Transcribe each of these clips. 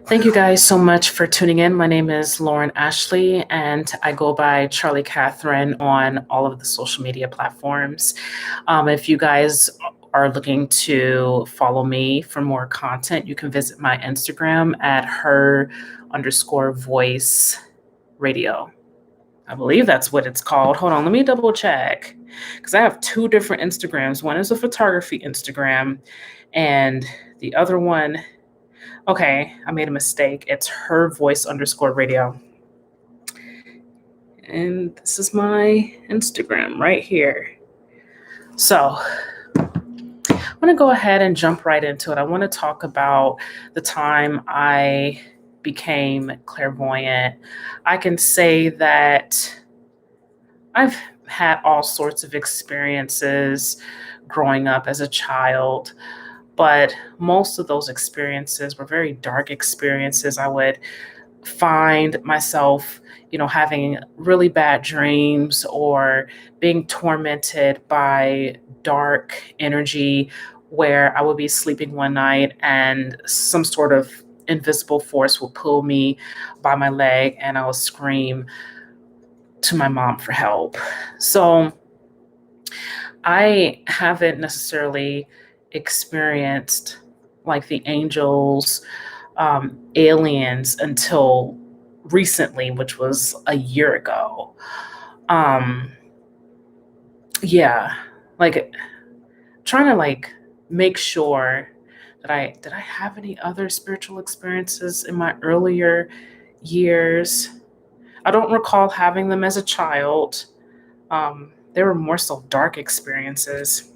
Thank you guys so much for tuning in. My name is Lauren Ashley, and I go by Charlie Catherine on all of the social media platforms. If you guys are looking to follow me for more content, you can visit my Instagram at her_voice radio. I believe that's what it's called. Hold on, let me double check because I have two different Instagrams. One is a photography Instagram, and the other one, okay, I made a mistake. It's her_voice_radio. And this is my Instagram right here. So I'm going to go ahead and jump right into it. I want to talk about the time I became clairvoyant. I can say that I've had all sorts of experiences growing up as a child, but most of those experiences were very dark experiences. I would find myself, having really bad dreams or being tormented by dark energy where I would be sleeping one night and some sort of invisible force will pull me by my leg and I'll scream to my mom for help. So I haven't necessarily experienced like the angels, aliens until recently, which was a year ago. Um, yeah, like trying to make sure that I did I have any other spiritual experiences in my earlier years. I don't recall having them as a child. They were more so dark experiences.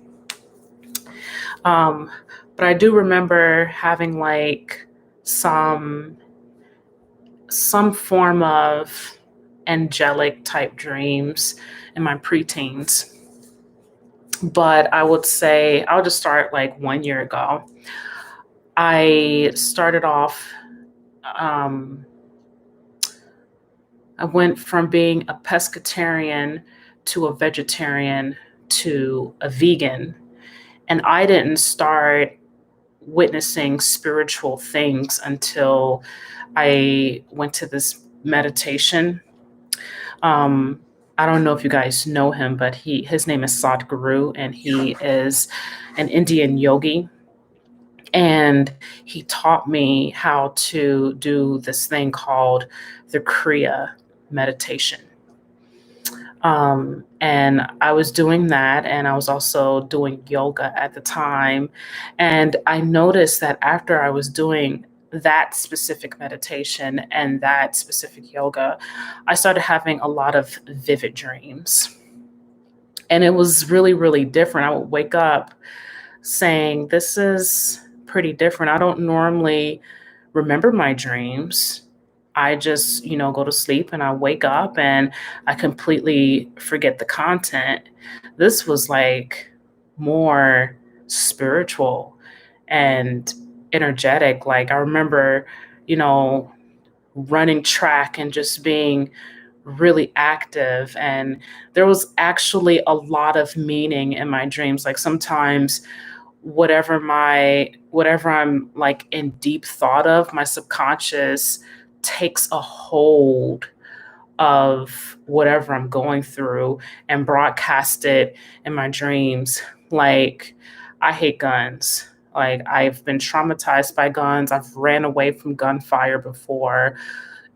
Um, but I do remember having like some some form of angelic type dreams in my preteens. But I would say I'll just start like 1 year ago. I started off, um, I went from being a pescatarian to a vegetarian to a vegan. And I didn't start witnessing spiritual things until I went to this meditation. Um, I don't know if you guys know him, but his name is Sadhguru, and he is an Indian yogi. And he taught me how to do this thing called the Kriya meditation. And I was doing that, and I was also doing yoga at the time. And I noticed that after I was doing that specific meditation and that specific yoga, I started having a lot of vivid dreams. And it was really, really different. I would wake up saying, this is pretty different. I don't normally remember my dreams. I just, go to sleep and I wake up and I completely forget the content. This was like more spiritual and energetic. Like I remember, you know, running track and just being really active, and there was actually a lot of meaning in my dreams. Like sometimes whatever I'm like in deep thought of, my subconscious takes a hold of whatever I'm going through and broadcast it in my dreams. Like, I hate guns. Like, I've been traumatized by guns. I've ran away from gunfire before,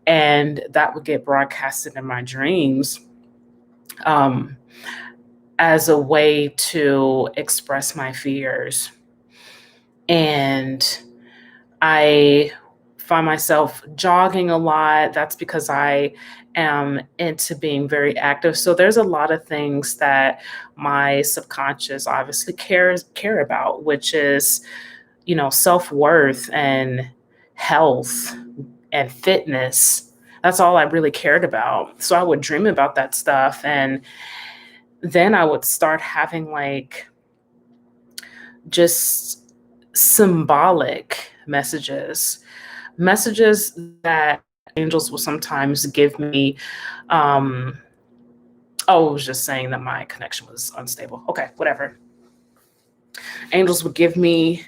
and that would get broadcasted in my dreams. Um, as a way to express my fears. And I find myself jogging a lot. That's because I am into being very active. So there's a lot of things that my subconscious obviously care about, which is, self-worth and health and fitness. That's all I really cared about. So I would dream about that stuff, and then I would start having like just symbolic messages that angels will sometimes give me. Um, oh, I was just saying that my connection was unstable. Okay, whatever. Angels would give me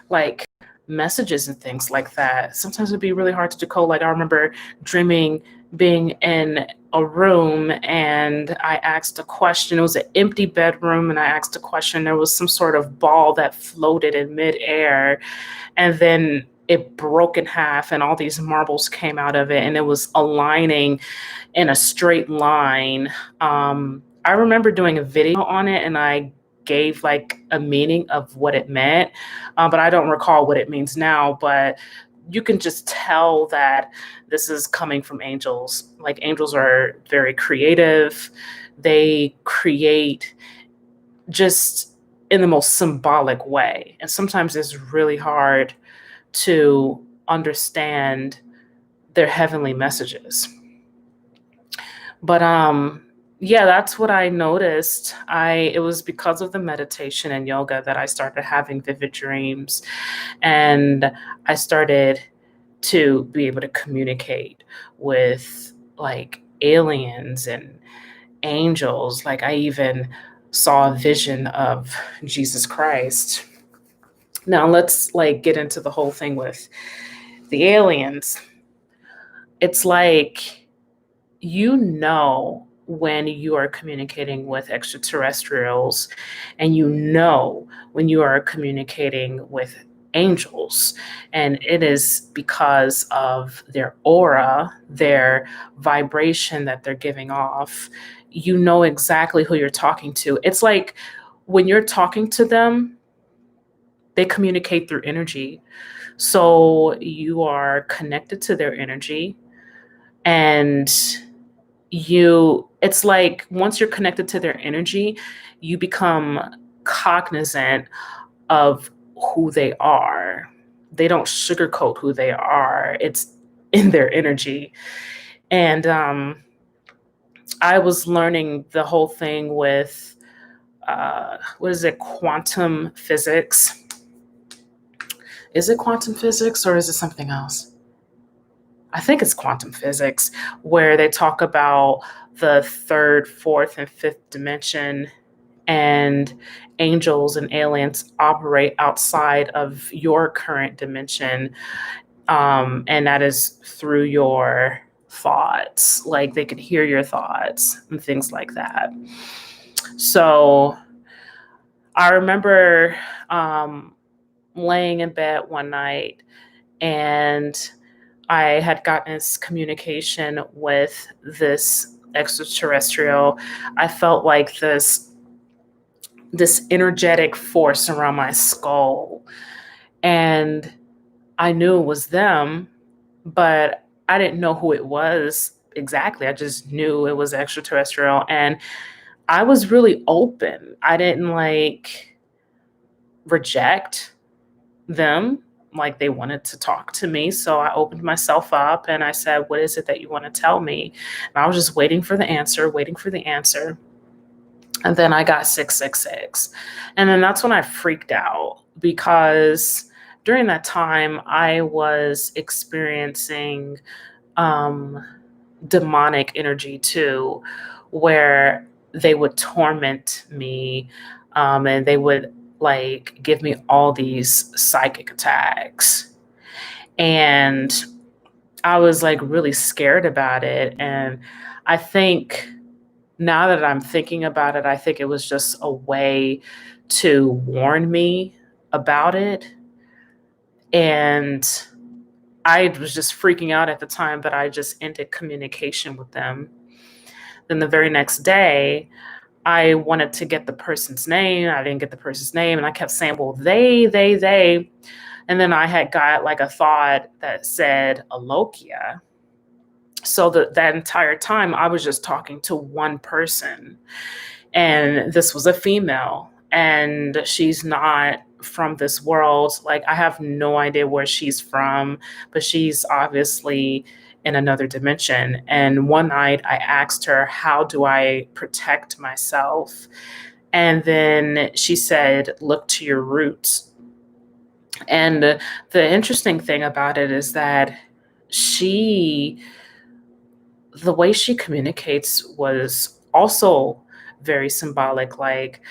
like messages and things like that. Sometimes it'd be really hard to decode. Like I remember dreaming being in a room and I asked a question. It was an empty bedroom and I asked a question. There was some sort of ball that floated in midair and then it broke in half and all these marbles came out of it and it was aligning in a straight line. I remember doing a video on it and I gave like a meaning of what it meant, but I don't recall what it means now. But you can just tell that this is coming from angels. Like angels are very creative. They create just in the most symbolic way. And sometimes it's really hard to understand their heavenly messages. But yeah, that's what I noticed. It was because of the meditation and yoga that I started having vivid dreams and I started to be able to communicate with like aliens and angels. Like I even saw a vision of Jesus Christ. Now let's like get into the whole thing with the aliens. It's like when you are communicating with extraterrestrials and when you are communicating with angels, and it is because of their aura, their vibration that they're giving off. You know exactly who you're talking to. It's like when you're talking to them, they communicate through energy, so you are connected to their energy. And it's like once you're connected to their energy, you become cognizant of who they are. They don't sugarcoat who they are. It's in their energy. And I was learning the whole thing with what is it, quantum physics? Is it quantum physics or is it something else? I think it's quantum physics, where they talk about the third, fourth, and fifth dimension, and angels and aliens operate outside of your current dimension. And that is through your thoughts. Like they could hear your thoughts and things like that. So I remember laying in bed one night and I had gotten this communication with this extraterrestrial. I felt like this energetic force around my skull. And I knew it was them, but I didn't know who it was exactly. I just knew it was extraterrestrial. And I was really open. I didn't like reject them, like they wanted to talk to me. So I opened myself up and I said, what is it that you want to tell me? And I was just waiting for the answer. And then I got 666. And then that's when I freaked out, because during that time I was experiencing demonic energy too, where they would torment me, and they would like give me all these psychic attacks. And I was like really scared about it. And I think now that I'm thinking about it, I think it was just a way to warn me about it. And I was just freaking out at the time, but I just ended communication with them. Then the very next day, I wanted to get the person's name. I didn't get the person's name. And I kept saying, well, they. And then I had got like a thought that said Alokia. So that entire time I was just talking to one person. And this was a female. And she's not from this world. Like I have no idea where she's from, but she's obviously in another dimension. And one night I asked her, how do I protect myself? And then she said, look to your roots. And the interesting thing about it is that the way she communicates was also very symbolic. Like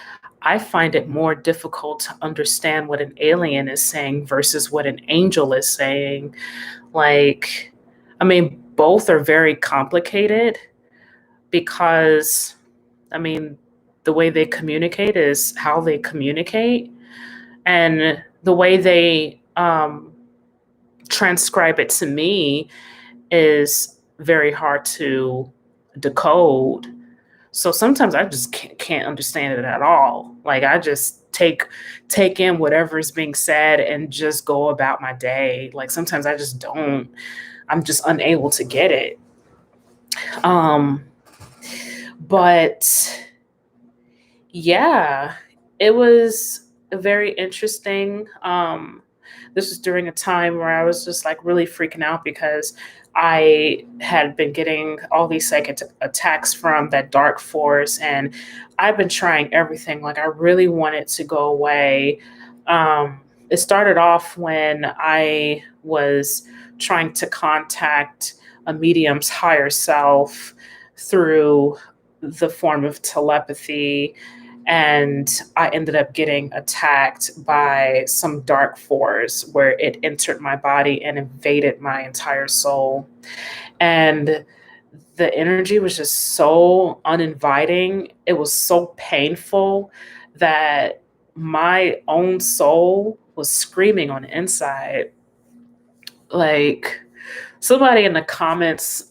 I find it more difficult to understand what an alien is saying versus what an angel is saying. Like, I mean, both are very complicated because, I mean, the way they communicate is how they communicate, and the way they transcribe it to me is very hard to decode. So sometimes I just can't understand it at all. Like I just take in whatever is being said and just go about my day. Like sometimes I just don't. I'm just unable to get it. Um, but yeah, it was very interesting. This was during a time where I was just like really freaking out because I had been getting all these psychic attacks from that dark force, and I've been trying everything. Like I really wanted to go away. It started off when I was trying to contact a medium's higher self through the form of telepathy, and I ended up getting attacked by some dark force where it entered my body and invaded my entire soul. And the energy was just so uninviting. It was so painful that my own soul was screaming on the inside. Like somebody in the comments,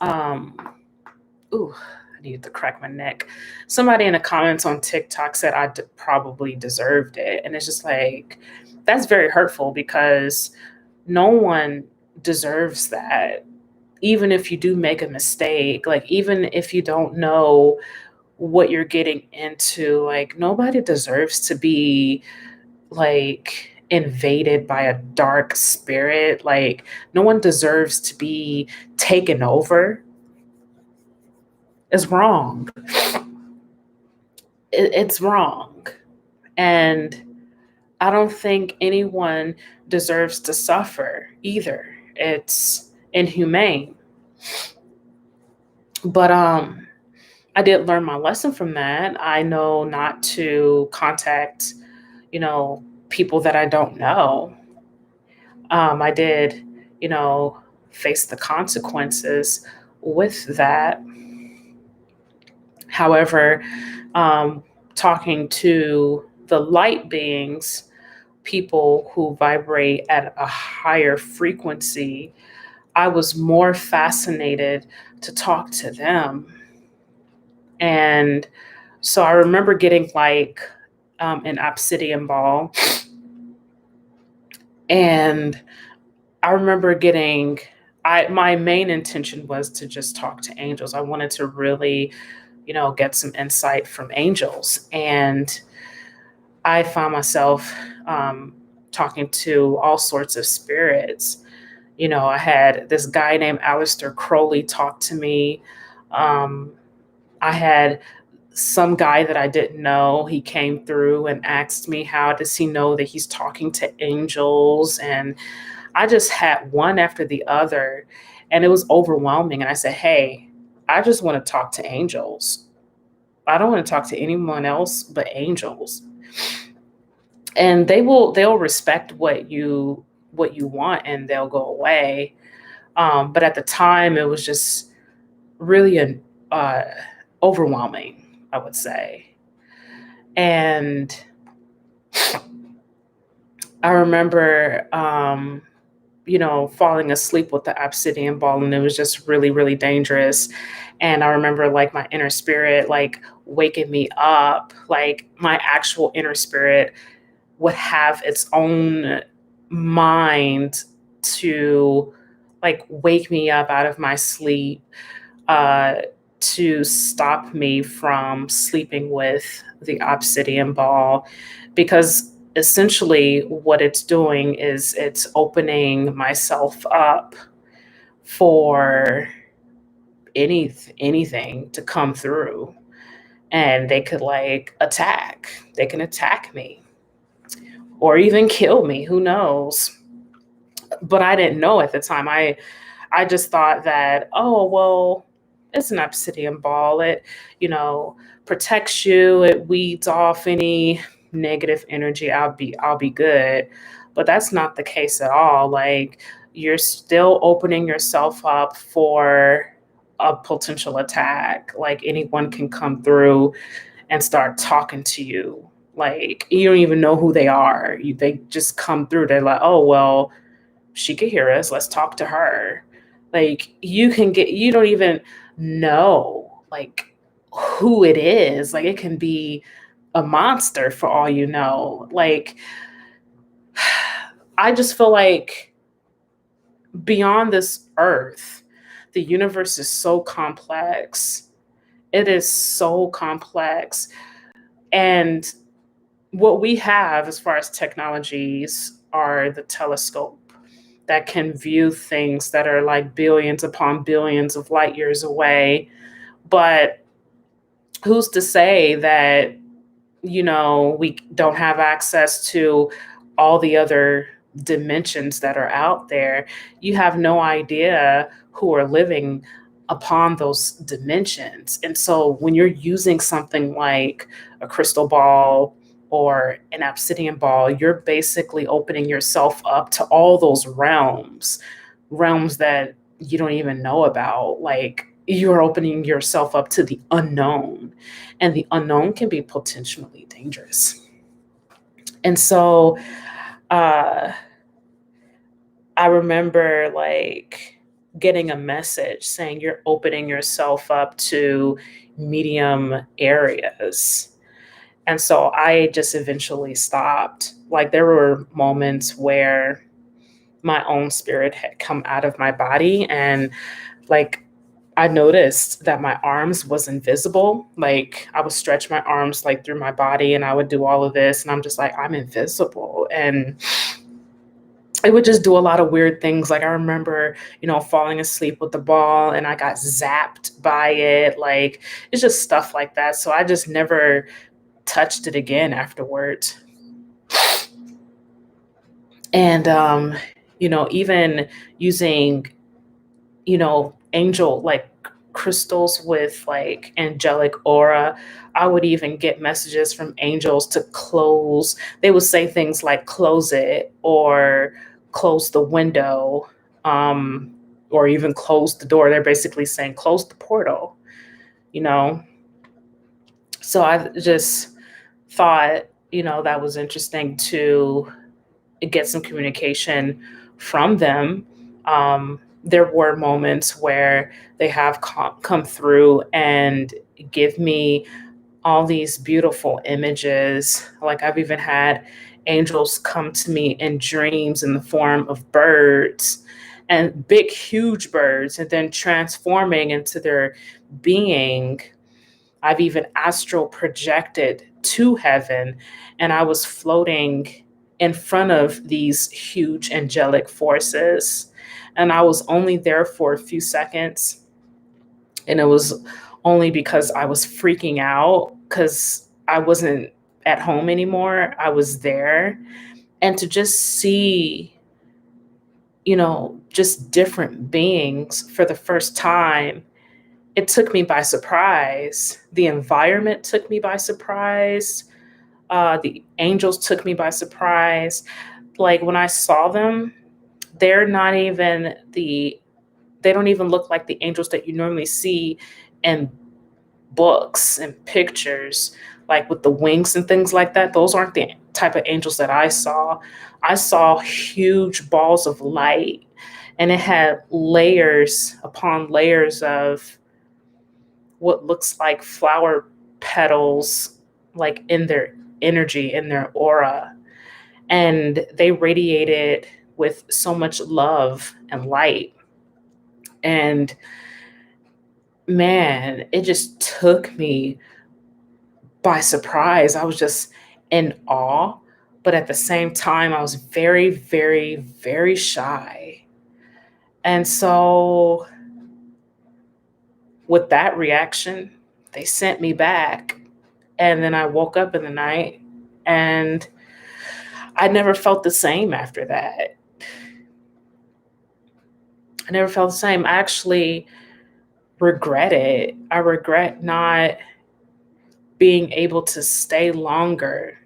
ooh, I needed to crack my neck. Somebody in the comments on TikTok said probably deserved it. And it's just like, that's very hurtful because no one deserves that. Even if you do make a mistake, like, even if you don't know what you're getting into, like, nobody deserves to be like invaded by a dark spirit. Like, no one deserves to be taken over. It's wrong. It's wrong. And I don't think anyone deserves to suffer either. It's inhumane. But I did learn my lesson from that. I know not to contact, people that I don't know. I did, you know, face the consequences with that. However, talking to the light beings, people who vibrate at a higher frequency, I was more fascinated to talk to them. And so I remember getting like an obsidian ball. And I remember getting, my main intention was to just talk to angels. I wanted to really, get some insight from angels. And I found myself talking to all sorts of spirits. I had this guy named Aleister Crowley talk to me. I had some guy that I didn't know. He came through and asked me, how does he know that he's talking to angels? And I just had one after the other, and it was overwhelming. And I said, hey, I just want to talk to angels. I don't want to talk to anyone else but angels. And they'll respect what you want, and they'll go away. But at the time, it was just really overwhelming, I would say. And I remember, falling asleep with the obsidian ball, and it was just really, really dangerous. And I remember like my inner spirit, like waking me up, like my actual inner spirit would have its own mind to like wake me up out of my sleep, uh, to stop me from sleeping with the obsidian ball, because essentially what it's doing is it's opening myself up for anything to come through, and they could like they can attack me or even kill me, who knows. But I didn't know at the time. I just thought that, oh well, it's an obsidian ball. It, protects you, it weeds off any negative energy, I'll be good. But that's not the case at all. Like, you're still opening yourself up for a potential attack. Like, anyone can come through and start talking to you. Like, you don't even know who they are. They just come through. They're like, oh, well, she could hear us. Let's talk to her. Like, you don't even know, like, who it is. Like, it can be a monster for all you know. Like, I just feel like beyond this earth, the universe is so complex. It is so complex. And what we have as far as technologies are the telescope that can view things that are like billions upon billions of light years away. But who's to say that, we don't have access to all the other dimensions that are out there? You have no idea who are living upon those dimensions. And so when you're using something like a crystal ball or an obsidian ball, you're basically opening yourself up to all those realms that you don't even know about. Like, you're opening yourself up to the unknown, and the unknown can be potentially dangerous. And so, uh, I remember like getting a message saying you're opening yourself up to medium areas. And so I just eventually stopped. Like, there were moments where my own spirit had come out of my body, and like, I noticed that my arms was invisible. Like, I would stretch my arms like through my body and I would do all of this, and I'm just like, I'm invisible. And it would just do a lot of weird things. Like, I remember, falling asleep with the ball and I got zapped by it. Like, it's just stuff like that. So I just never touched it again afterwards. And even using, angel like crystals with like angelic aura, I would even get messages from angels to close. They would say things like close it, or close the window, um, or even close the door. They're basically saying close the portal, you know. So I just thought, that was interesting to get some communication from them. There were moments where they have come through and give me all these beautiful images. Like, I've even had angels come to me in dreams in the form of birds, and big, huge birds, and then transforming into their being. I've even astral projected to heaven, and I was floating in front of these huge angelic forces. And I was only there for a few seconds. And it was only because I was freaking out because I wasn't at home anymore. I was there. And to just see, just different beings for the first time, it took me by surprise. The environment took me by surprise. The angels took me by surprise. Like, when I saw them, they're not even they don't even look like the angels that you normally see in books and pictures, like with the wings and things like that. Those aren't the type of angels that I saw. I saw huge balls of light, and it had layers upon layers of what looks like flower petals, like in their energy, in their aura. And they radiated with so much love and light. And man, it just took me by surprise. I was just in awe. But at the same time, I was very, very, very shy. And so, with that reaction, they sent me back. And then I woke up in the night, and I never felt the same after that. I never felt the same. I actually regret it. I regret not being able to stay longer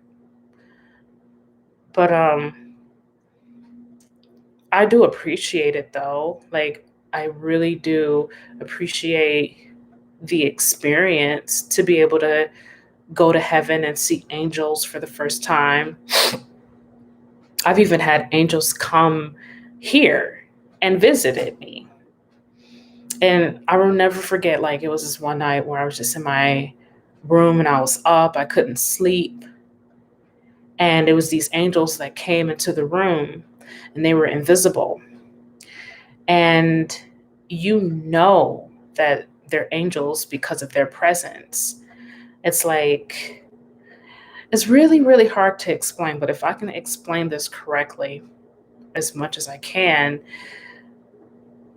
But I do appreciate it though. Like I really do appreciate the experience to be able to go to heaven and see angels for the first time. I've even had angels come here and visited me. And I will never forget, like, it was this one night where I was just in my room and I was up, I couldn't sleep. And it was these angels that came into the room and they were invisible. And you know that they're angels because of their presence. It's like, it's really, really hard to explain, but if I can explain this correctly as much as I can,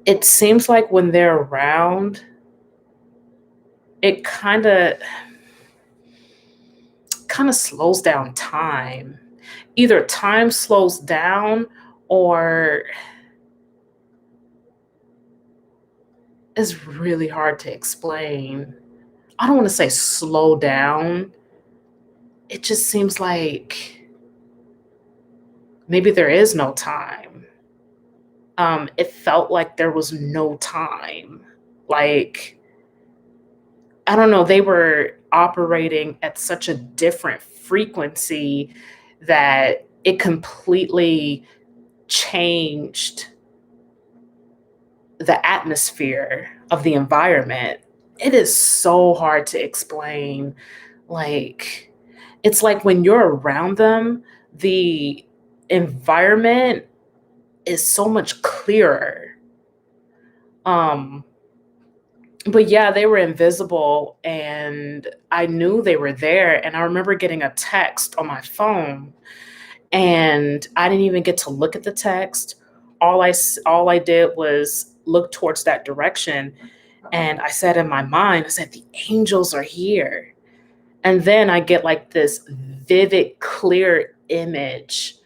it seems like when they're around, it kind of slows down time. Either time slows down or it's really hard to explain. I don't want to say slow down. It just seems like maybe there is no time. It felt like there was no time. Like, I don't know, they were operating at such a different frequency that it completely changed the atmosphere of the environment. It is so hard to explain. Like, it's like when you're around them, the environment is so much clearer. Um, but yeah, they were invisible and I knew they were there. And I remember getting a text on my phone and I didn't even get to look at the text. All I did was look towards that direction and I said in my mind, I said, the angels are here. And then I get like this vivid, clear image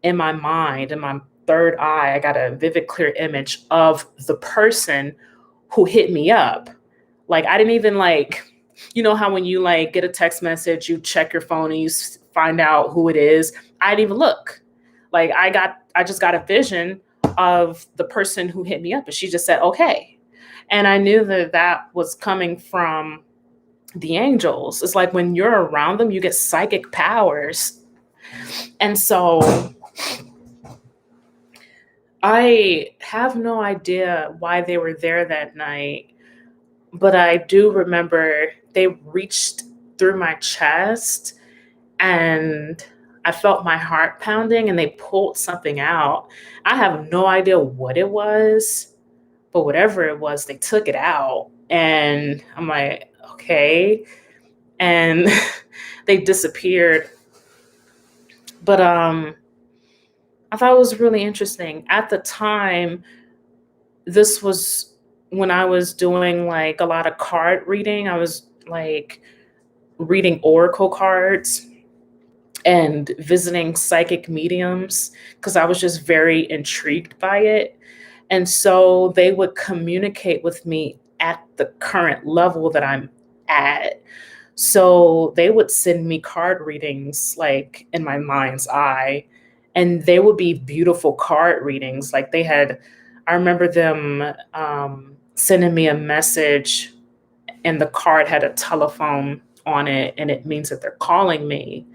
in my mind, in my third eye. I got a vivid, clear image of the person who hit me up. Like I didn't even like, you know how when you like get a text message, you check your phone and you find out who it is. I didn't even look. Like I just got a vision of the person who hit me up, and she just said okay, and I knew that that was coming from the angels. It's like when you're around them, you get psychic powers, and so I have no idea why they were there that night. But I do remember they reached through my chest and I felt my heart pounding and they pulled something out. I have no idea what it was, but whatever it was, they took it out. And I'm like, okay. And they disappeared. But I thought it was really interesting. At the time, this was when I was doing like a lot of card reading. I was like reading oracle cards and visiting psychic mediums because I was just very intrigued by it. And so they would communicate with me at the current level that I'm at. So they would send me card readings like in my mind's eye, and they would be beautiful card readings. Like I remember them sending me a message, and the card had a telephone on it, and it means that they're calling me.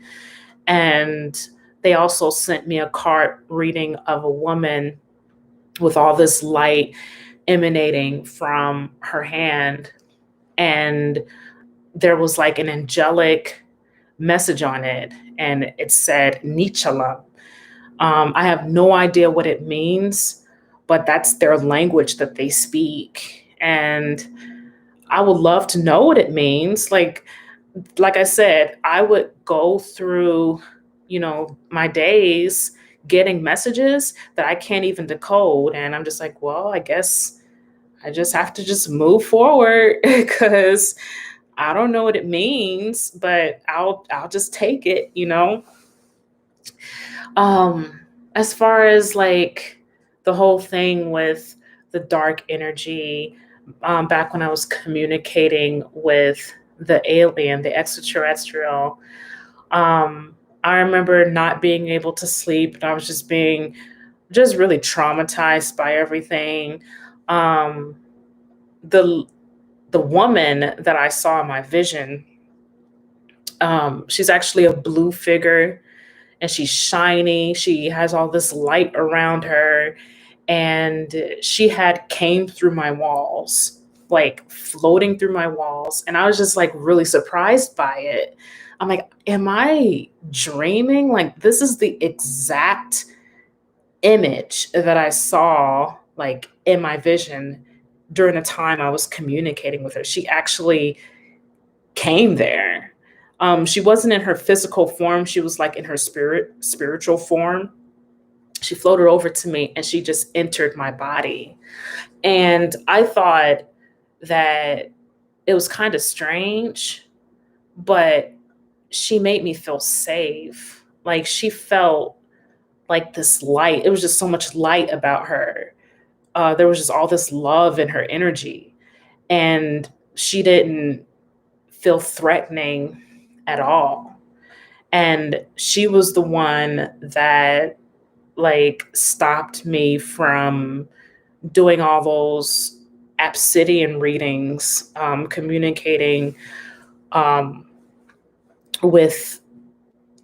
And they also sent me a card reading of a woman with all this light emanating from her hand. And there was like an angelic message on it, and it said Nichalam. I have no idea what it means, but that's their language that they speak. And I would love to know what it means. Like I said, I would go through, my days getting messages that I can't even decode. And I'm just like, well, I guess I just have to just move forward because I don't know what it means, but I'll just take it. Um, as far as like the whole thing with the dark energy, back when I was communicating with the alien, the extraterrestrial, I remember not being able to sleep, and I was just being just really traumatized by everything. Um, the the woman that I saw in my vision, she's actually a blue figure, and she's shiny. She has all this light around her, and she had came through my walls, like floating through my walls, and I was just like really surprised by it. I'm like, am I dreaming? Like, this is the exact image that I saw, like, in my vision during the time I was communicating with her. She actually came there. She wasn't in her physical form. She was like in her spiritual form. She floated over to me and she just entered my body. And I thought that it was kind of strange, but she made me feel safe. Like, she felt like this light. It was just so much light about her. There was just all this love in her energy. And she didn't feel threatening at all. And she was the one that, like, stopped me from doing all those obsidian readings, communicating um, with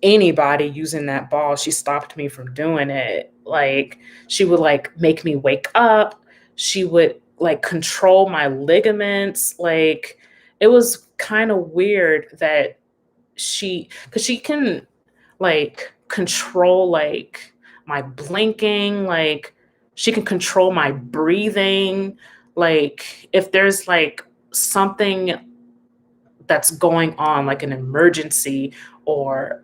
anybody using that ball. She stopped me from doing it. Like, she would like make me wake up. She would like control my ligaments. Like, it was kind of weird that because she can like control like my blinking, like she can control my breathing. Like, if there's like something that's going on, like an emergency or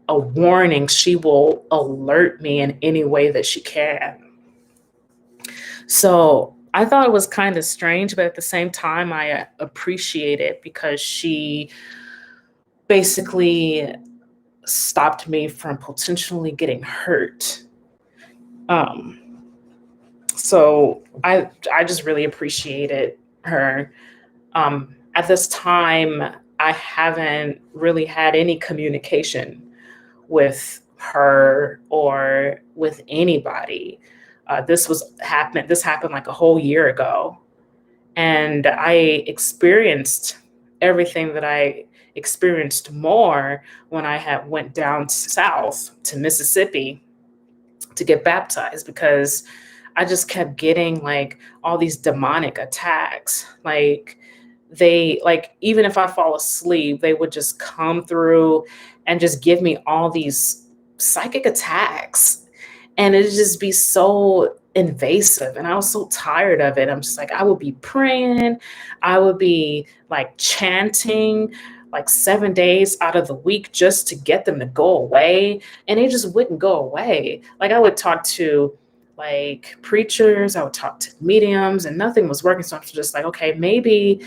a warning, she will alert me in any way that she can. So I thought it was kind of strange, but at the same time, I appreciate it because she basically stopped me from potentially getting hurt. Um, so I just really appreciated her. At this time, I haven't really had any communication with her or with anybody. This happened like a whole year ago, and I experienced everything that I experienced more when I had went down south to Mississippi to get baptized, because I just kept getting like all these demonic attacks. Like, they like, even if I fall asleep, they would just come through and just give me all these psychic attacks. And it'd just be so invasive. And I was so tired of it. I'm just like, I would be praying, I would be like chanting like 7 days out of the week just to get them to go away. And they just wouldn't go away. Like, I would talk to like preachers, I would talk to mediums, and nothing was working. So I'm just like, okay, maybe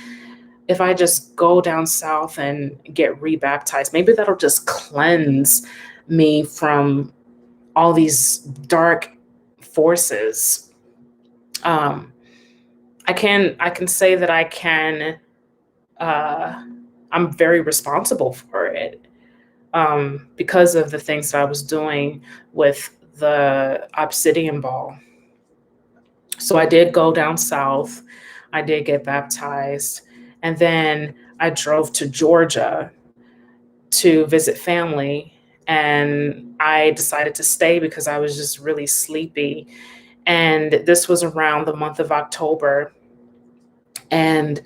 if I just go down south and get rebaptized, maybe that'll just cleanse me from all these dark forces. Um, I can say that uh, I'm very responsible for it, because of the things that I was doing with the obsidian ball. So I did go down south. I did get baptized, and then I drove to Georgia to visit family. And I decided to stay because I was just really sleepy. And this was around the month of October. And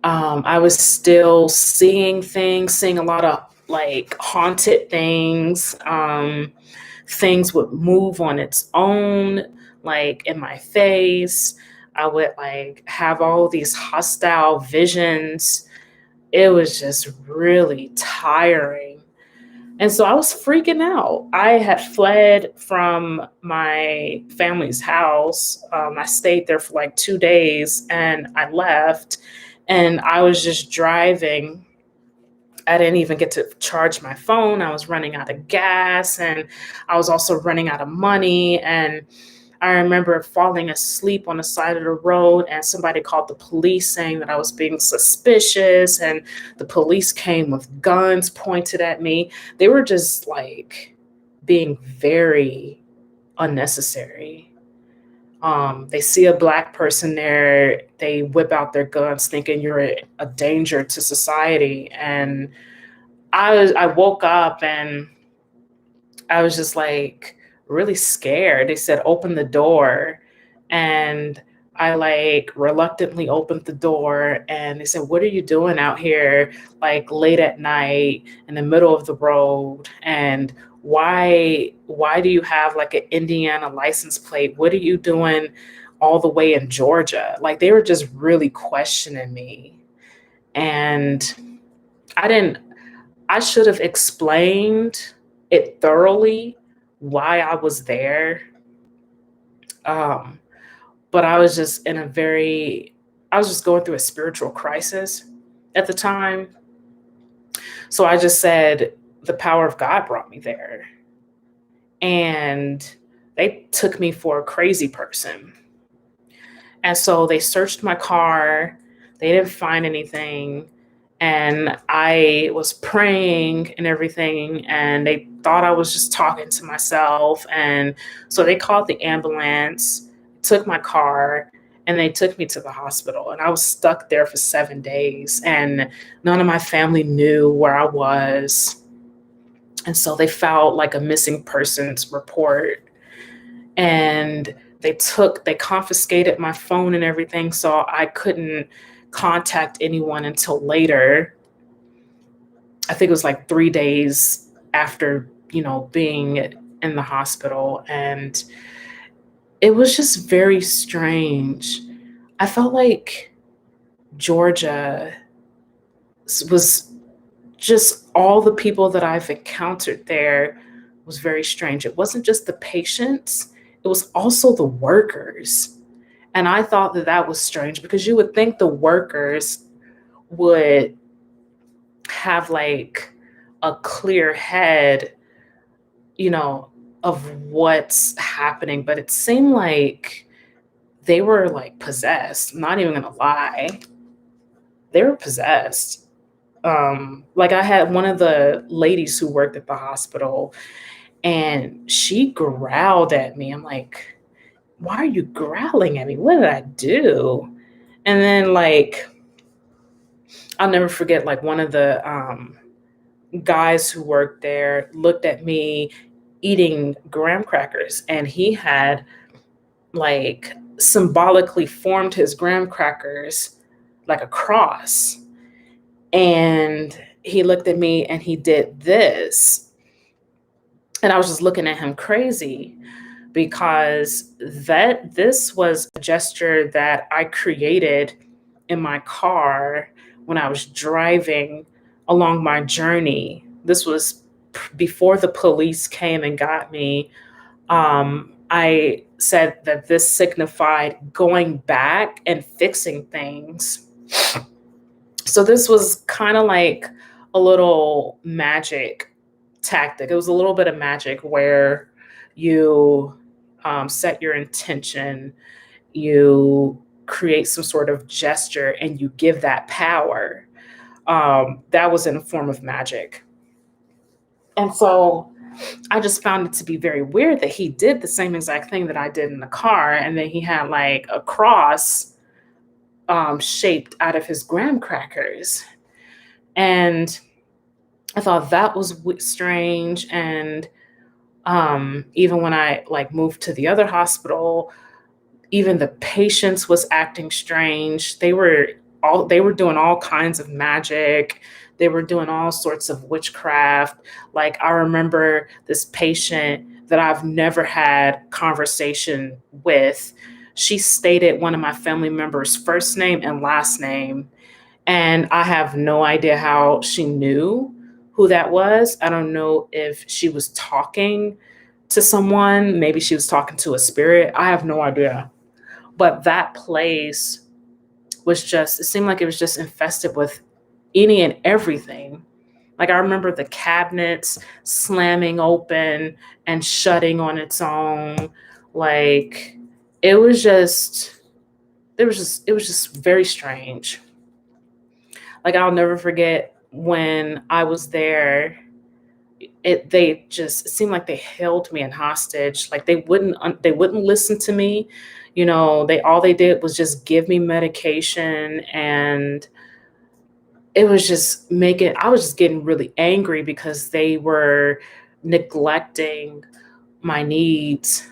I was still seeing things, seeing a lot of like haunted things. Things would move on its own, like in my face. I would like have all these hostile visions. It was just really tiring. And so I was freaking out. I had fled from my family's house. I stayed there for like 2 days and I left, and I was just driving. I didn't even get to charge my phone. I was running out of gas, and I was also running out of money. And I remember falling asleep on the side of the road, and somebody called the police saying that I was being suspicious, and the police came with guns pointed at me. They were just like being very unnecessary. They see a black person there, they whip out their guns thinking you're a danger to society. And I woke up and I was just like really scared. They said, open the door. And I like reluctantly opened the door and they said, what are you doing out here like late at night in the middle of the road? And why do you have like an Indiana license plate? What are you doing all the way in Georgia? Like they were just really questioning me. And I didn't I should have explained it thoroughly why I was there. Um, but I was just going through a spiritual crisis at the time. So I just said, the power of God brought me there. And they took me for a crazy person. And so they searched my car. They didn't find anything. And I was praying and everything. And they thought I was just talking to myself. And so they called the ambulance, took my car, and they took me to the hospital. And I was stuck there for 7 days. And none of my family knew where I was. And so they filed like a missing persons report. And they confiscated my phone and everything, so I couldn't contact anyone until later. I think it was like 3 days after, being in the hospital. And it was just very strange. I felt like Georgia was just all the people that I've encountered there was very strange. It wasn't just the patients, it was also the workers. And I thought that that was strange because you would think the workers would have like a clear head, of what's happening. But it seemed like they were like possessed. I'm not even gonna lie. They were possessed. Like I had one of the ladies who worked at the hospital and she growled at me. I'm like, why are you growling at me? What did I do? And then like, I'll never forget, like one of the guys who worked there looked at me eating graham crackers, and he had like symbolically formed his graham crackers like a cross. And he looked at me and he did this. And I was just looking at him crazy because this was a gesture that I created in my car when I was driving along my journey. This was before the police came and got me. I said that this signified going back and fixing things. So this was kind of like a little magic tactic. It was a little bit of magic where you set your intention, you create some sort of gesture, and you give that power. That was in a form of magic. And so I just found it to be very weird that he did the same exact thing that I did in the car. And then he had like a cross shaped out of his graham crackers. And I thought that was strange. And even when I like moved to the other hospital, even the patients was acting strange. They were doing all kinds of magic. They were doing all sorts of witchcraft. Like I remember this patient that I've never had conversation with. She stated one of my family members' first name and last name. And I have no idea how she knew who that was. I don't know if she was talking to someone. Maybe she was talking to a spirit. I have no idea. But that place it seemed like it was just infested with any and everything. Like I remember the cabinets slamming open and shutting on its own. Like it was just it was just very strange. Like I'll never forget when I was there, they just it seemed like they held me in hostage. Like they wouldn't listen to me. They all they did was just give me medication, and it was just making I was just getting really angry because they were neglecting my needs.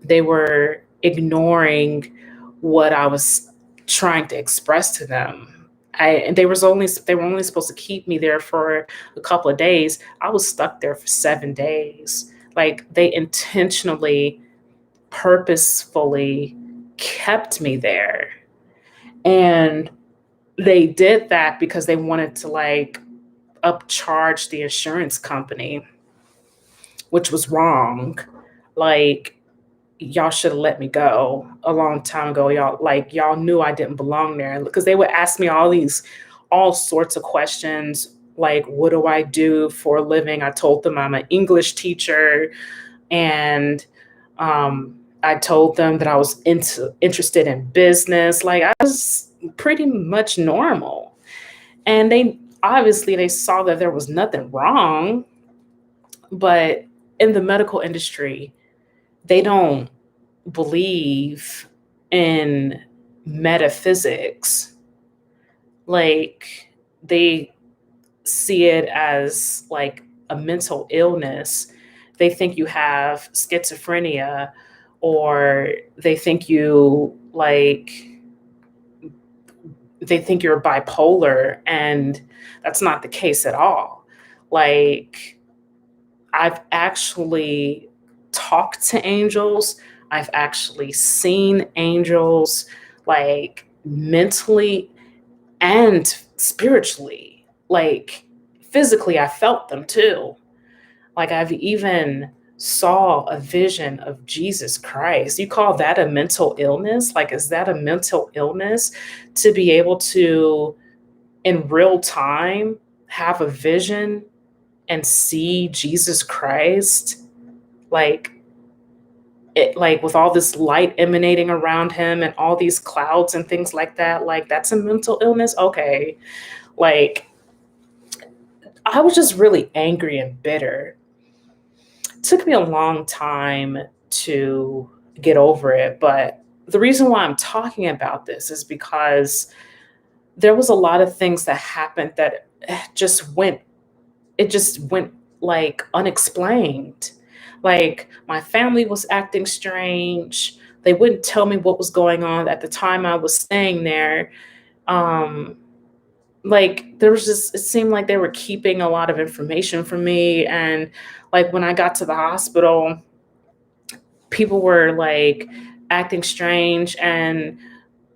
They were ignoring what I was trying to express to them. And they were only supposed to keep me there for a couple of days. I was stuck there for 7 days. Like they intentionally, purposefully kept me there. And they did that because they wanted to like upcharge the insurance company, which was wrong. Like y'all should have let me go a long time ago. Y'all knew I didn't belong there because they would ask me all sorts of questions like, what do I do for a living? I told them I'm an English teacher, and I told them that I was interested in business. Like I was pretty much normal, and they saw that there was nothing wrong, but in the medical industry, they don't believe in metaphysics. Like they see it as like a mental illness. They think you have schizophrenia, or they think you're bipolar, and that's not the case at all. Like I've actually talked to angels. I've actually seen angels, like mentally and spiritually. Like physically, I felt them too. Like I've even saw a vision of Jesus Christ. You call that a mental illness? Like, is that a mental illness to be able to, in real time, have a vision and see Jesus Christ? Like, like with all this light emanating around him and all these clouds and things like that, like that's a mental illness. Okay. Like I was just really angry and bitter. It took me a long time to get over it, but the reason why I'm talking about this is because there was a lot of things that happened that just went it just went like unexplained. Like my family was acting strange. They wouldn't tell me what was going on at the time I was staying there. Um, like there was just it seemed like they were keeping a lot of information from me. And like when I got to the hospital, people were like acting strange and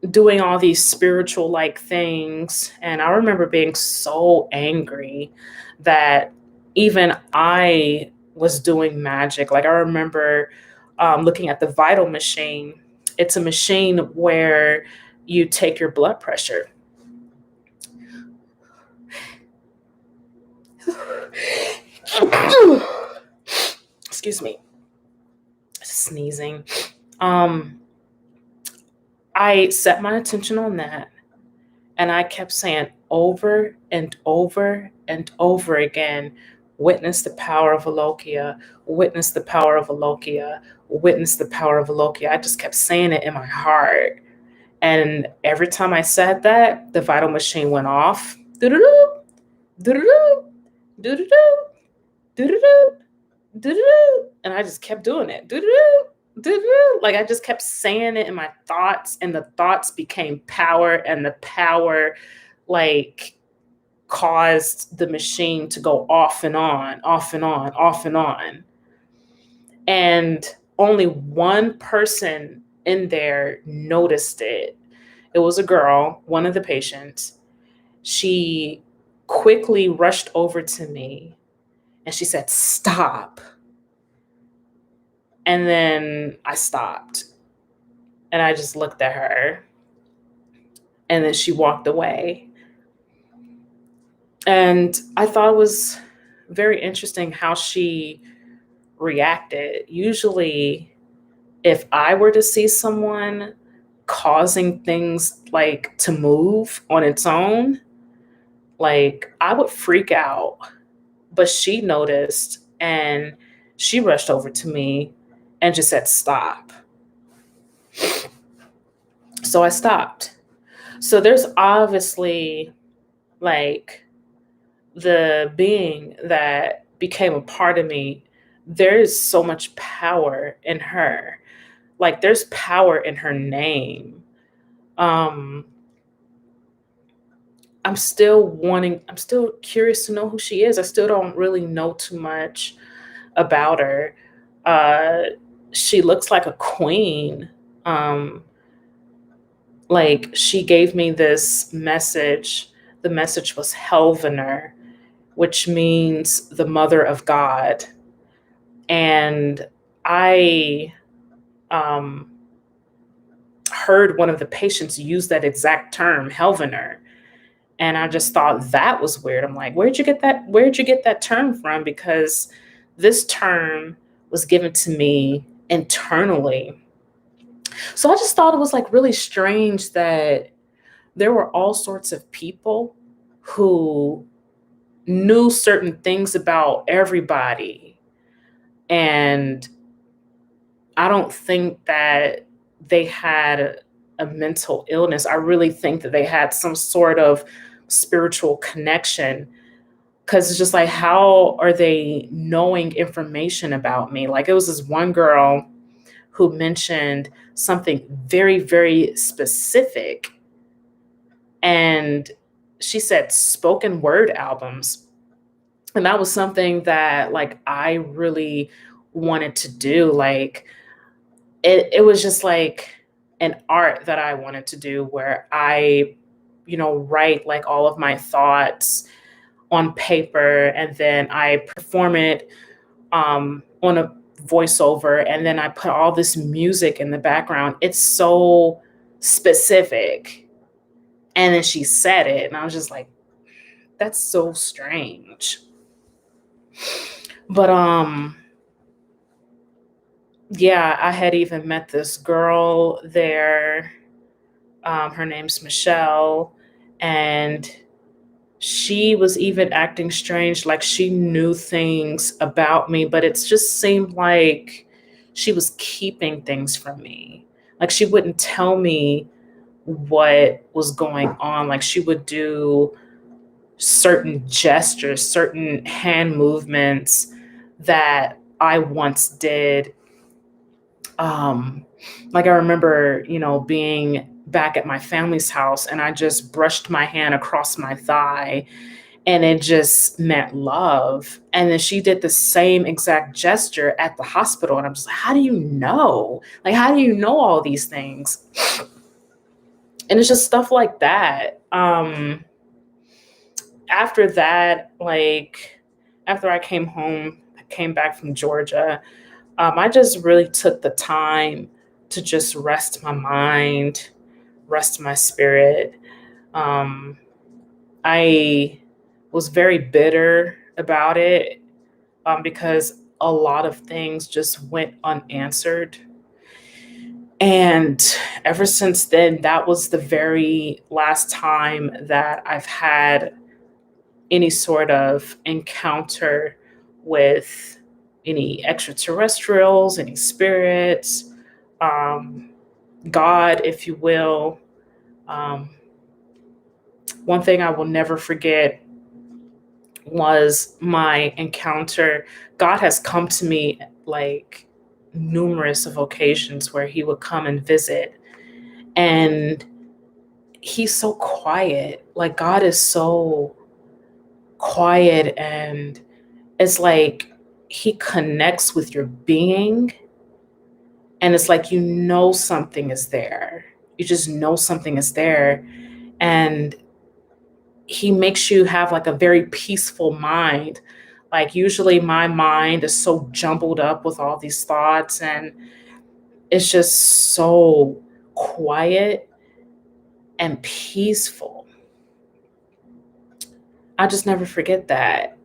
doing all these spiritual like things. And I remember being so angry that even I was doing magic. Like I remember looking at the vital machine. It's a machine where you take your blood pressure. Excuse me, sneezing. um I set my attention on that, and I kept saying over and over and over again, witness the power of Alokia, witness the power of Alokia, witness the power of Alokia. I just kept saying it in my heart. And every time I said that, the vital machine went off. Doo-doo-doo, doo-doo-doo, doo-doo-doo, doo-doo-doo, doo-doo-doo. And I just kept doing it. Doo-doo-doo, doo-doo-doo. Like I just kept saying it in my thoughts, and the thoughts became power, and the power like caused the machine to go off and on, off and on, off and on. And only one person in there noticed it. It was a girl, one of the patients. She quickly rushed over to me and she said, "Stop." And then I stopped and I just looked at her, and then she walked away. And I thought it was very interesting how she reacted. Usually if I were to see someone causing things like to move on its own, like I would freak out. But she noticed and she rushed over to me and just said, "Stop." So I stopped. So there's obviously like the being that became a part of me. There is so much power in her. Like there's power in her name. Um, I'm still curious to know who she is. I still don't really know too much about her. Uh, she looks like a queen. Um, like she gave me this message. The message was Helvener, which means the mother of God. And I um, heard one of the patients use that exact term, Helvener. And I just thought that was weird. I'm like, where'd you get that? Where'd you get that term from? Because this term was given to me internally. So I just thought it was like really strange that there were all sorts of people who knew certain things about everybody. And I don't think that they had a mental illness. I really think that they had some sort of spiritual connection, because it's just like, how are they knowing information about me? Like, it was this one girl who mentioned something very, very specific. And she said spoken word albums. And that was something that like I really wanted to do. Like it was just like an art that I wanted to do where I, write like all of my thoughts on paper and then I perform it on a voiceover and then I put all this music in the background. It's so specific. And then she said it, and I was just like, that's so strange. But yeah, I had even met this girl there. Her name's Michelle, and she was even acting strange, like she knew things about me, but it just seemed like she was keeping things from me. Like she wouldn't tell me what was going on. Like she would do certain gestures, certain hand movements that I once did. Um, like I remember, being back at my family's house and I just brushed my hand across my thigh and it just meant love. And then she did the same exact gesture at the hospital. And I'm just like, how do you know? Like, how do you know all these things? And it's just stuff like that. After that, like, after I came home, I came back from Georgia, I just really took the time to just rest my mind, rest my spirit. Um, I was very bitter about it because a lot of things just went unanswered. And ever since then, that was the very last time that I've had any sort of encounter with any extraterrestrials, any spirits, um, God, if you will. Um, One thing I will never forget was my encounter. God has come to me like numerous of occasions where he would come and visit. And he's so quiet. Like God is so quiet, and it's like he connects with your being, and it's like something is there. You just know something is there, and he makes you have like a very peaceful mind. Like usually my mind is so jumbled up with all these thoughts, and it's just so quiet and peaceful. I just never forget that.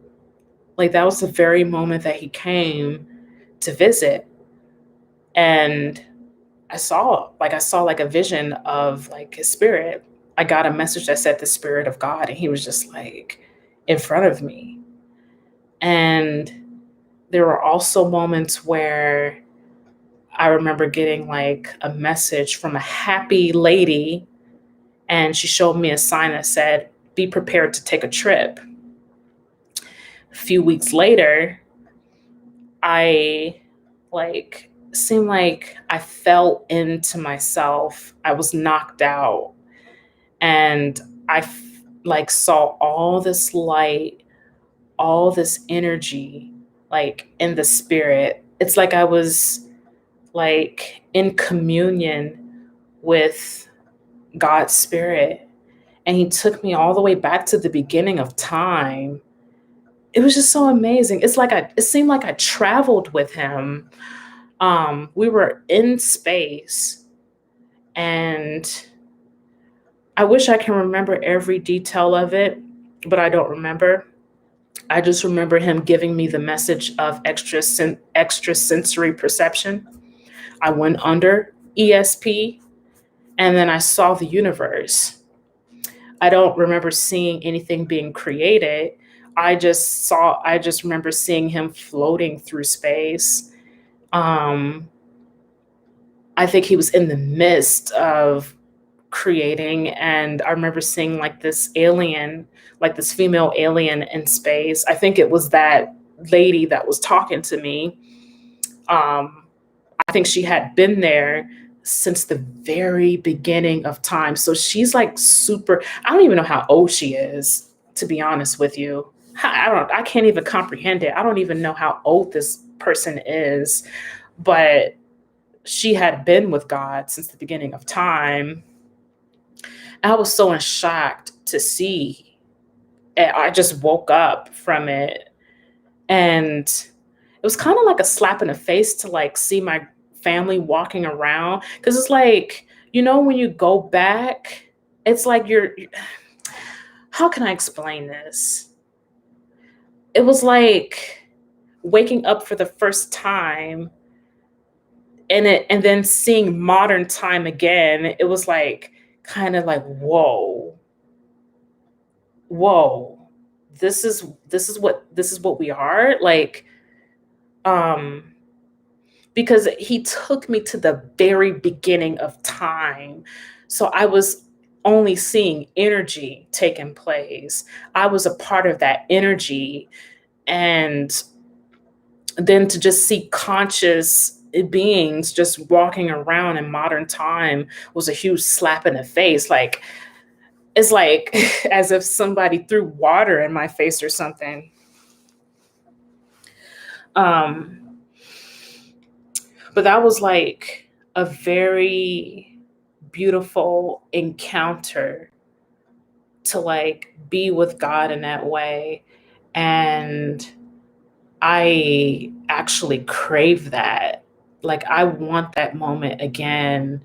Like that was the very moment that he came to visit. And I saw like a vision of like his spirit. I got a message that said the spirit of God, and he was just like in front of me. And there were also moments where I remember getting like a message from a happy lady, and she showed me a sign that said, "Be prepared to take a trip." A few weeks later, I like seemed like I fell into myself. I was knocked out, and like saw all this light, all this energy like in the spirit. It's like I was like in communion with God's spirit, and he took me all the way back to the beginning of time. It was just so amazing. It seemed like I traveled with him. We were in space, and I wish I can remember every detail of it, but I don't remember. I just remember him giving me the message of extrasensory perception. I went under ESP, and then I saw the universe. I don't remember seeing anything being created. I just remember seeing him floating through space. Um, I think he was in the midst of creating, and I remember seeing like this alien, like this female alien in space. I think it was that lady that was talking to me. Um, I think she had been there since the very beginning of time. So she's like super, I don't even know how old she is, to be honest with you. I can't even comprehend it. I don't even know how old this person is, but she had been with God since the beginning of time. I was so in shocked to see. And I just woke up from it, and it was kind of like a slap in the face to like see my family walking around, because it's like, when you go back, it's like how can I explain this? It was like waking up for the first time, and then seeing modern time again. It was like kind of like, whoa, this is what we are like. um because he took me to the very beginning of time. So I was only seeing energy taking place. I was a part of that energy. And then to just see conscious beings just walking around in modern time was a huge slap in the face. Like, it's like as if somebody threw water in my face or something. Um, but that was like a very beautiful encounter to like be with God in that way. And I actually crave that. Like, I want that moment again.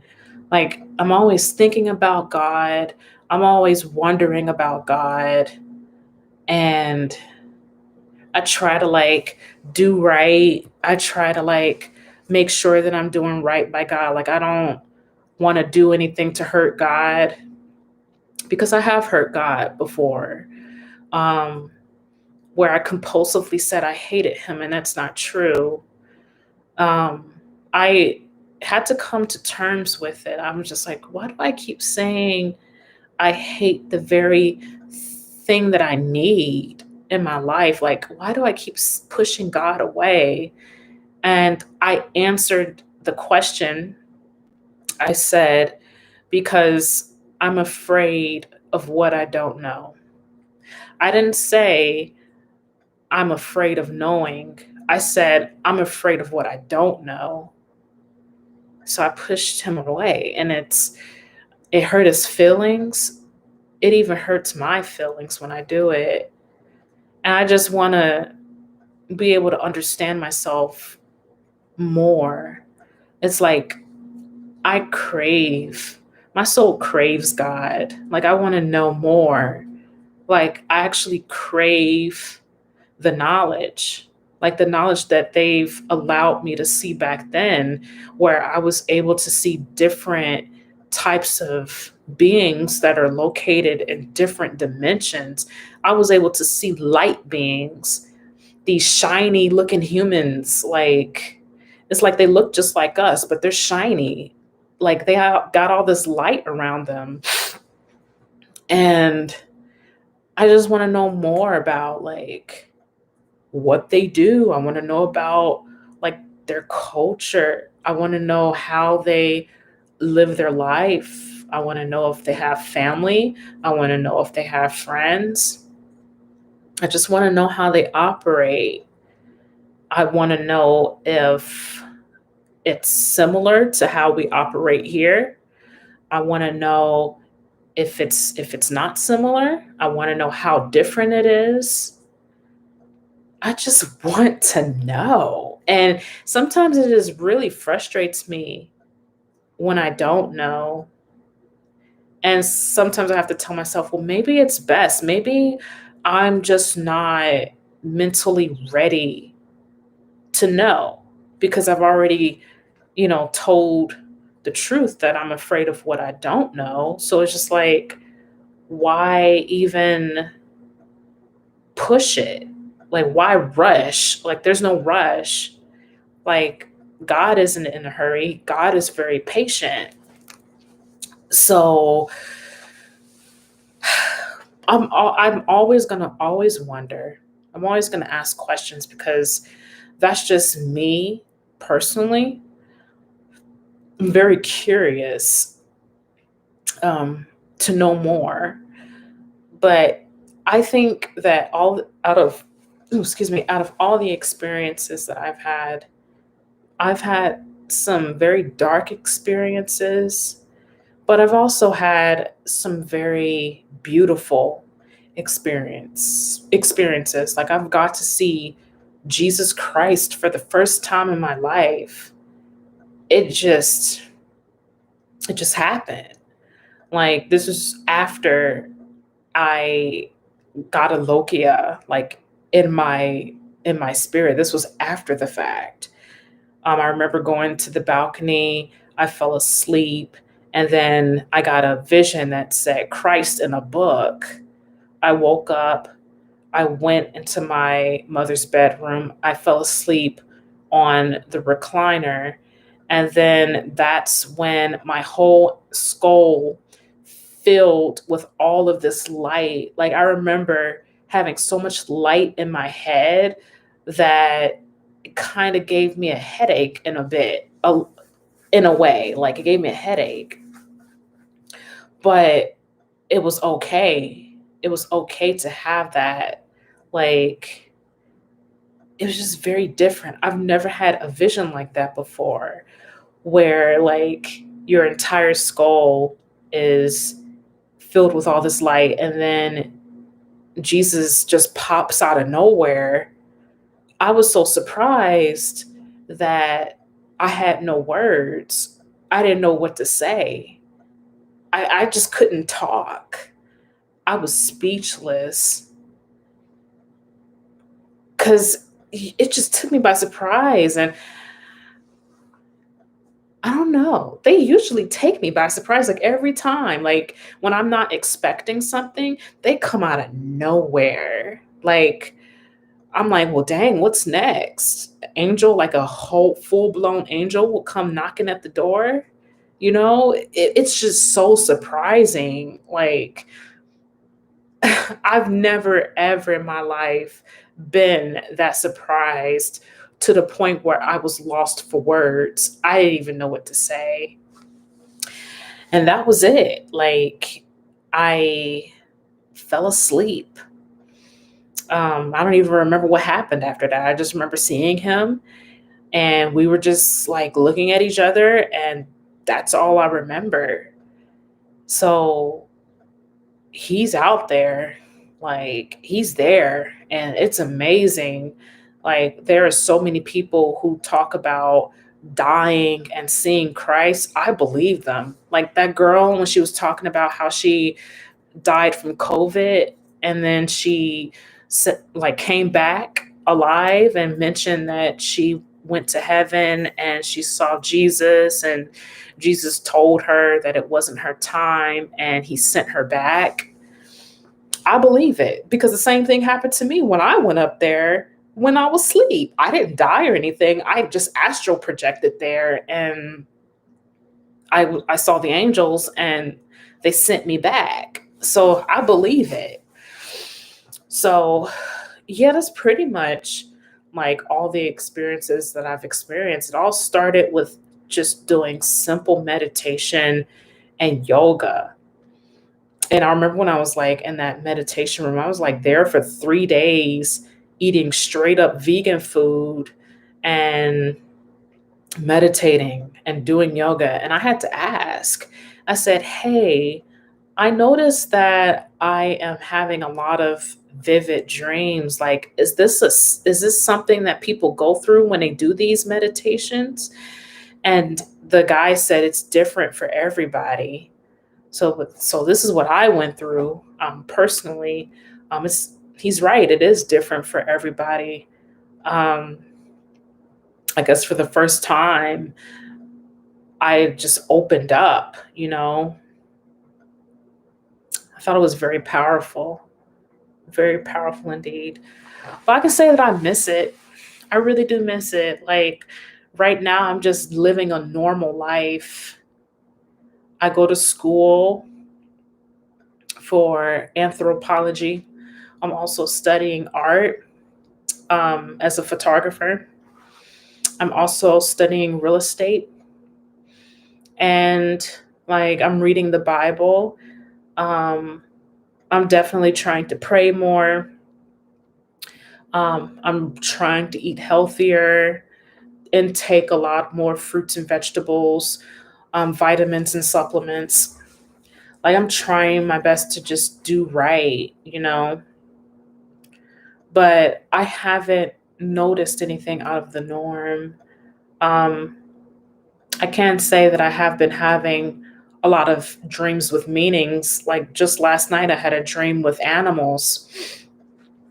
Like, I'm always thinking about God. I'm always wondering about God. And I try to like do right. I try to like make sure that I'm doing right by God. Like, I don't want to do anything to hurt God, because I have hurt God before, um, where I compulsively said I hated him, and that's not true. Um, I had to come to terms with it. I'm just like, why do I keep saying I hate the very thing that I need in my life? Like, why do I keep pushing God away? And I answered the question. I said, because I'm afraid of what I don't know. I didn't say I'm afraid of knowing. I said, I'm afraid of what I don't know. So I pushed him away, and it hurt his feelings. It even hurts my feelings when I do it. And I just want to be able to understand myself more. It's like my soul craves God. Like, I want to know more. Like, I actually crave the knowledge. like the knowledge that they've allowed me to see back then, where I was able to see different types of beings that are located in different dimensions. I was able to see light beings, these shiny looking humans, like it's like they look just like us, but they're shiny. Like they got all this light around them. And I just want to know more about like what they do. I want to know about like their culture. I want to know how they live their life. I want to know if they have family. I want to know if they have friends. I just want to know how they operate. I want to know if it's similar to how we operate here. I want to know if it's not similar. I want to know how different it is. I just want to know. And sometimes it just really frustrates me when I don't know. And sometimes I have to tell myself, well, maybe it's best. Maybe I'm just not mentally ready to know because I've already, told the truth that I'm afraid of what I don't know. So it's just like, why even push it? Like, why rush? Like, there's no rush. Like, God isn't in a hurry. God is very patient. So I'm always gonna always wonder. I'm always gonna ask questions because that's just me personally. I'm very curious to know more. But I think that all out of excuse me, out of all the experiences that I've had some very dark experiences, but I've also had some very beautiful experiences. Like I've got to see Jesus Christ for the first time in my life. It just it just happened. Like this was after I got a logia like in my in my spirit. This was after the fact. I remember going to the balcony, I fell asleep, and then I got a vision that said Christ in a book. I woke up, I went into my mother's bedroom, I fell asleep on the recliner, and then that's when my whole skull filled with all of this light. Like I remember having so much light in my head that it kind of gave me a headache in a way. Like it gave me a headache, but it was okay. It was okay to have that. Like it was just very different. I've never had a vision like that before, where like your entire skull is filled with all this light and then Jesus just pops out of nowhere. I was so surprised that I had no words. I didn't know what to say. I just couldn't talk. I was speechless because it just took me by surprise. And I don't know. They usually take me by surprise, like every time. Like when I'm not expecting something, they come out of nowhere. Like I'm like, well, dang, what's next? Angel, like a whole full blown angel will come knocking at the door. It's just so surprising. Like I've never ever in my life been that surprised to the point where I was lost for words. I didn't even know what to say. And that was it. Like I fell asleep. I don't even remember what happened after that. I just remember seeing him and we were just like looking at each other, and that's all I remember. So he's out there, like he's there, and it's amazing. Like there are so many people who talk about dying and seeing Christ. I believe them. Like that girl when she was talking about how she died from COVID and then she like came back. alive and mentioned that she went to heaven and she saw Jesus, and Jesus told her that it wasn't her time and he sent her back. I believe it because the same thing happened to me when I went up there when I was asleep. I didn't die or anything. I just astral projected there, and I saw the angels and they sent me back. So I believe it. So yeah, that's pretty much like all the experiences that I've experienced. It all started with just doing simple meditation and yoga. And I remember when I was like in that meditation room, I was like there for 3 days eating straight up vegan food and meditating and doing yoga. And I had to ask, I said, hey, I noticed that I am having a lot of vivid dreams. Like, is this something that people go through when they do these meditations? And the guy said it's different for everybody. So this is what I went through personally. He's right. It is different for everybody. Um, I guess for the first time, I just opened up. I thought it was very powerful indeed. But I can say that I miss it. I really do miss it. Like right now, I'm just living a normal life. I go to school for anthropology. I'm also studying art as a photographer. I'm also studying real estate, and like I'm reading the Bible. Um, I'm definitely trying to pray more. I'm trying to eat healthier, intake a lot more fruits and vegetables, vitamins and supplements. Like I'm trying my best to just do right. But I haven't noticed anything out of the norm. Um, I can say that I have been having a lot of dreams with meanings. Like just last night, I had a dream with animals,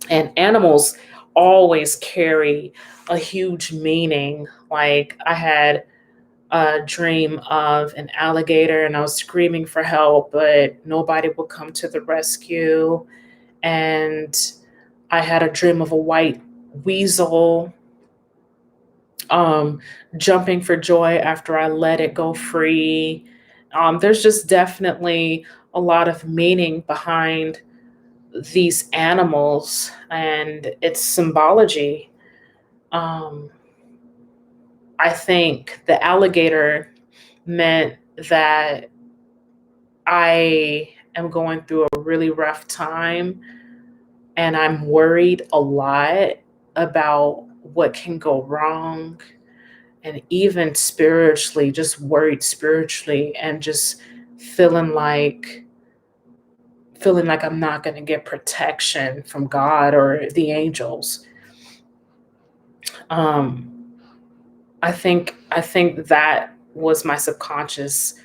and animals always carry a huge meaning. Like I had a dream of an alligator and I was screaming for help, but nobody would come to the rescue. And I had a dream of a white weasel um, jumping for joy after I let it go free. There's just definitely a lot of meaning behind these animals and its symbology. Um, I think the alligator meant that I am going through a really rough time and I'm worried a lot about what can go wrong, and even spiritually, just worried spiritually and just feeling like feeling like I'm not going to get protection from God or the angels. Um, I think that was my subconscious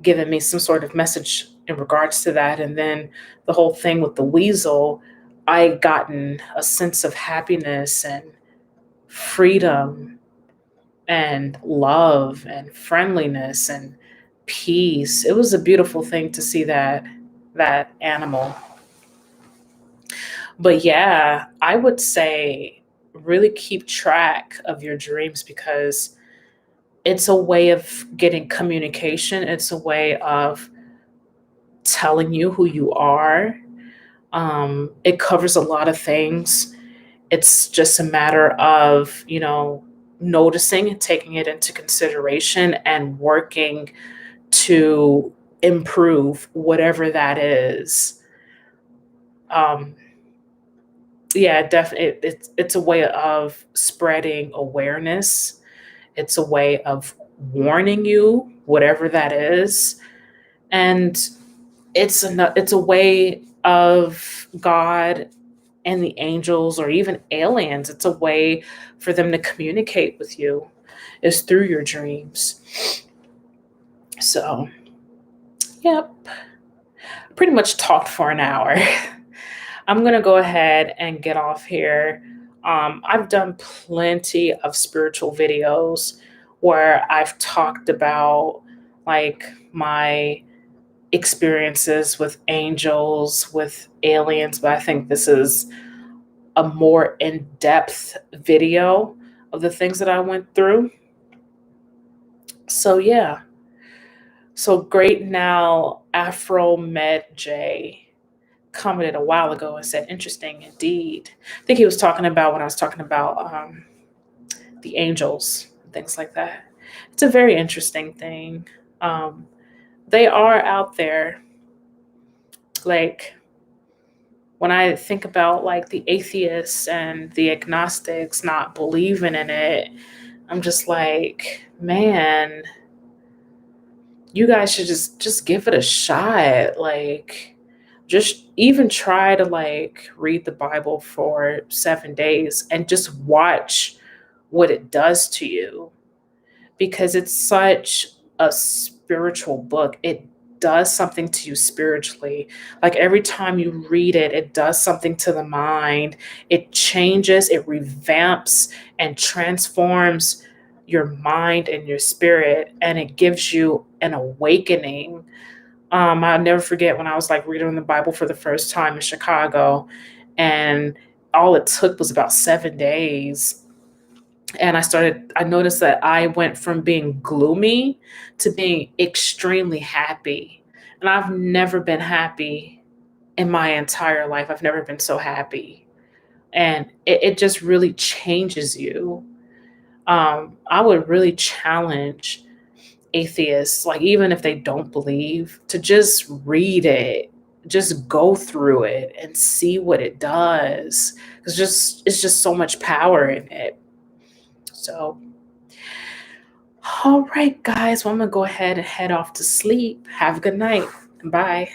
giving me some sort of message in regards to that. And then the whole thing with the weasel, I gotten a sense of happiness and freedom and love and friendliness and peace. It was a beautiful thing to see that animal. But yeah, I would say really keep track of your dreams because it's a way of getting communication. It's a way of telling you who you are. It covers a lot of things. It's just a matter of, noticing, taking it into consideration, and working to improve whatever that is. Um, yeah, definitely. It's a way of spreading awareness. It's a way of warning you, whatever that is, and it's a way of God and the angels or even aliens. It's a way for them to communicate with you is through your dreams. So, yep, pretty much talked for an hour. I'm going to go ahead and get off here. I've done plenty of spiritual videos where I've talked about like my experiences with angels, with aliens, but I think this is a more in depth video of the things that I went through. So, yeah. So, great now, Afro Med J commented a while ago and said, interesting indeed. I think he was talking about when I was talking about the angels, things like that. It's a very interesting thing. Um, they are out there. Like when I think about like the atheists and the agnostics not believing in it, I'm just like, man, you guys should just give it a shot. Like just even try to like read the Bible for 7 days and just watch what it does to you because it's such a spiritual book. It does something to you spiritually. Like every time you read it, it does something to the mind. It changes, it revamps and transforms your mind and your spirit, and it gives you an awakening. I'll never forget when I was like reading the Bible for the first time in Chicago, and all it took was about 7 days and I noticed that I went from being gloomy to being extremely happy. And I've never been happy in my entire life. I've never been so happy. And it just really changes you. I would really challenge atheists, like even if they don't believe, to just read it, just go through it and see what it does. It's just so much power in it. So all right, guys. Well, I'm going to go ahead and head off to sleep. Have a good night. Bye.